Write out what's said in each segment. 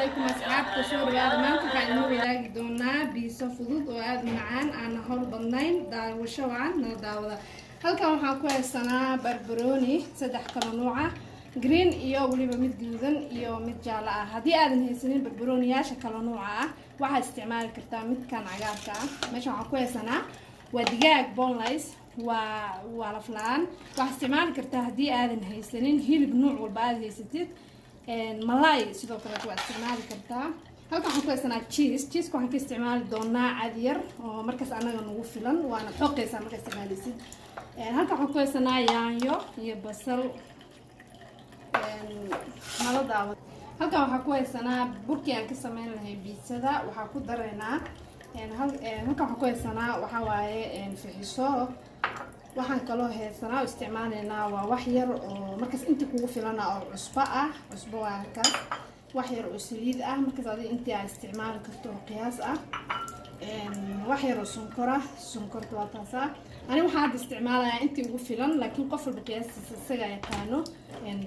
عليكم أصحاب كسور بعد ما أنتم قاعدين ولاقي دونا بيسا فضود وعاد معان أنا هول بنين دار وشوعان نداودا halkan waxaan ku haysanaa barbarooni saddex kala nooc ah green iyo waliba mid guduudan iyo mid jaalo ah hadii aadan haysanin barbarooniyaasha kala nooc ah waxaad isticmaali kartaa midkan cagaarka ah meesha waxaan ku haysanaa waa digaag boneless waa la flaan waxaad isticmaali kartaa hadii aadan haysanin hilib nooc walba aad haysatid malay sidoo kale waad isticmaali kartaa halkan waxaan ku haysanaa cheese waxaan ka isticmaali doonaa cad yar oo markaas anaga nagu filan waana xoqaysaa marka isticmaalaysid halkan waxaan ku haysanaa yaanyo iyo basal nala daawad halkan waxaan ku haysanaa burkii aan ka sameyn lahay biitsada waxaan ku dareynaa halkan waxaan ku haysanaa waxa waaye fixiso waxaan kaloo haysanaa oo isticmaalaynaa waa wax yar oo markaas inta kugu filana oo cusbo waa halkaas wax yar oo saliid ah markaas adiga intii aad isticmaali karto oo qiyaas ah wax yar oo sonkorta waa taasa ani waxaan hadda isticmaalayaa intii ugu filan laakiin qof walba qiyaastiisa isaga yaqaano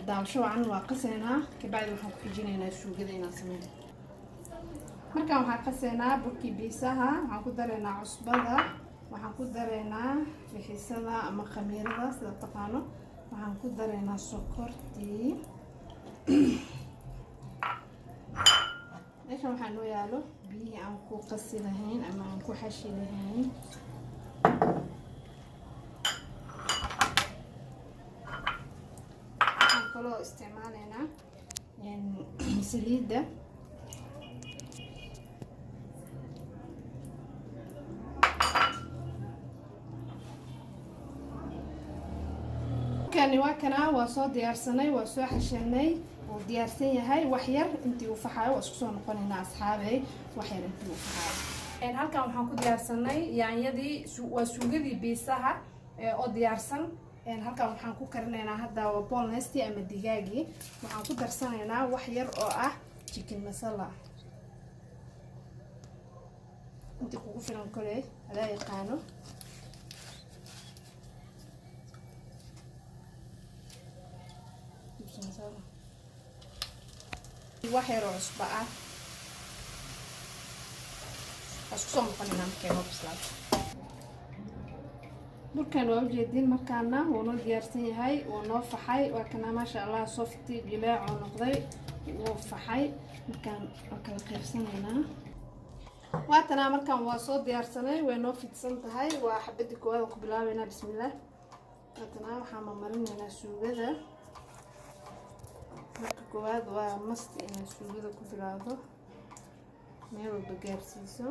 daawasho wacan waa qaseynaa kabacdi waxaan ku xijinaynaa suugada inaan sameyno markaan waxaan qaseynaa burkii biisaha waxaan ku dareynaa cusbada waxaan ku dareynaa fixisada ama khamiirada sida taqaano waxaan ku dareynaa sokortii meeshan waxaa noo yaalo biyihii aan ku qasi lahayn ama aan ku xashi lahayn waxaan kaloo isticmaalaynaa saliidda kani waa kana waa soo diyaarsanay waa soo xashanay oo diyaarsan yahay wax yar intii uu faxayo waa isku soo noqonaynaa asxaabay wax yar intii uu faxayo halkan waxaan ku diyaarsanay yaanyadii waa suugadii biisaha oo diyaarsan halkan waxaan ku karinaynaa hadda waa boneless ama digaagii waxaan ku darsanaynaa wax yar oo ah chicken masala intii kugu filan koley adaa yaqaano wax yar oo cusbo ah isku soo noqonaynaa markay noo bislaato burkan waa ujeedin markaana wuu noo diyaarsan yahay wuu noo faxay waa kana maasha allah softi jileecoo noqday wuu faxay markaan waa kala qaybsanaynaa waatanaa markaan waa soo diyaarsanay way noo fidsan tahay waa xabadii koowaad ku bilaabaynaa bismillaah waatanaa waxaan marinaynaa suugada marka koowaad waa masti inay suugada ku bilaado meel walba gaarsiiso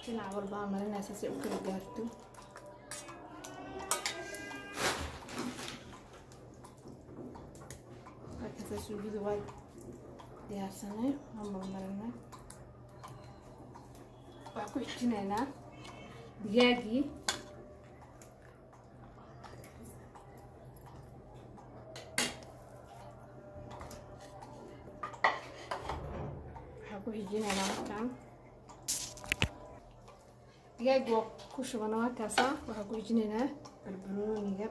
dhinac walbaa marinaysa si u kala gaarto markaasa suugada waa diyaarsanay waan marmarinay waxaan ku xijinaynaa digaagii waxaan ku xijinaynaa markaan digaagii waa ku shubana markaasa waxaan ku xijinaynaa barbarooniga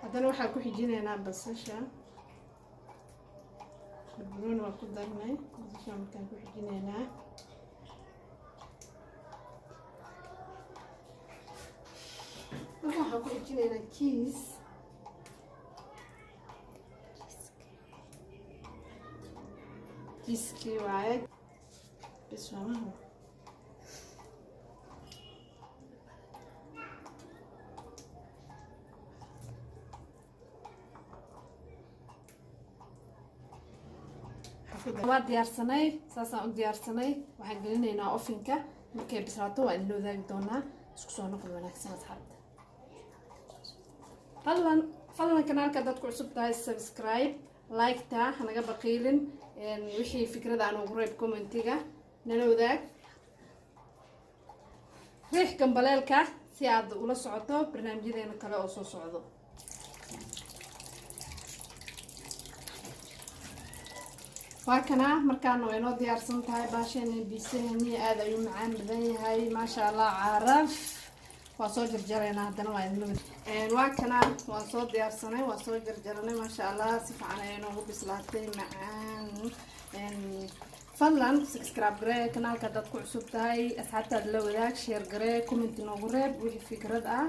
haddana waxaan ku xijinaynaa basasha barbarooni waa ku darnay basasha markaan ku xijinaynaa waxaan ku xijinaynaa kiiskii waaye bismaamaha waa diyaarsanay saasaan u diyaarsanay waxaan gelinaynaa ofinka markay bislaato waa inoo wadaagi doonaa isku soo noqon wanaagsan asxaabta fadlan kanaalka dadku cusub tahay subscribe like ta hanaga baqiilin wixii fikrada aan ugu reeb commentiga nala wadaag riix gambaleelka si aad ula socoto barnaamijyadeena kale oo soo socdo. waa kana markaan way noo diyaarsan tahay baasheen biisahani aad ayuu macaan badan yahay maasha Allah caraf waa soo jarjarayna hadana waa idin waa kana waa soo diyaarsanay waa soo jarjaranay maasha Allah si fiican ay noogu bislaatay macaan fadlan subscribe garee kanaalka dad ku cusub tahay asxaabtaada la wadaag share garee comment noogu reeb wixii fikrad ah.